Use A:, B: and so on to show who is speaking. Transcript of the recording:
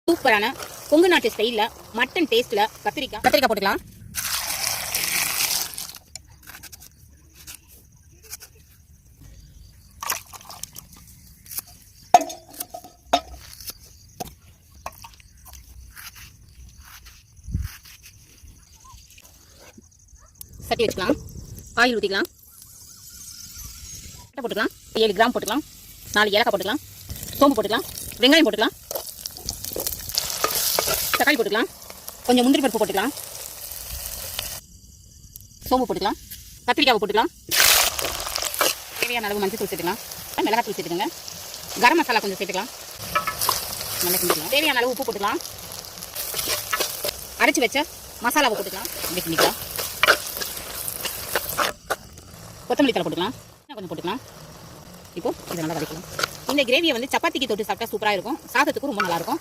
A: சூப்பரான கொங்கு நாட்டு ஸ்டைல்ல மட்டன் டேஸ்ட்ல கத்திரிக்காய் போட்டுக்கலாம். சட்டி வச்சுக்கலாம். ஆயில் ஊற்றிக்கலாம். போட்டுக்கலாம். 7 கிராம் போட்டுக்கலாம். 4 ஏலக்காய் போட்டுக்கலாம். சோம்பு போட்டுக்கலாம். வெங்காயம் போட்டுக்கலாம். தக்காளி போட்டுக்கலாம். கொஞ்சம் முந்திரி பருப்பு போட்டுக்கலாம். சோம்பு போட்டுக்கலாம். கத்திரிக்காய் போட்டுக்கலாம். தேவையான அளவு மஞ்சள் தூள் சேர்த்துக்கலாம். மிளகாய் தூள் சேர்த்துக்கோங்க. கரம் மசாலா கொஞ்சம் சேர்த்துக்கலாம். நல்லா கிண்டிக்கலாம். தேவையான அளவு உப்பு போட்டுக்கலாம். அரைச்சி வச்ச மசாலாவை போட்டுக்கலாம். இப்படி கிண்டிக்கலாம். கொத்தமல்லி தலை போட்டுக்கலாம். கொஞ்சம் போட்டுக்கலாம். இப்போ இதை நல்லா வதக்கலாம். இந்த கிரேவியை வந்து சப்பாத்திக்கு தொட்டு சாப்பிட்டா சூப்பராக இருக்கும். சாதத்துக்கு ரொம்ப நல்லா இருக்கும்.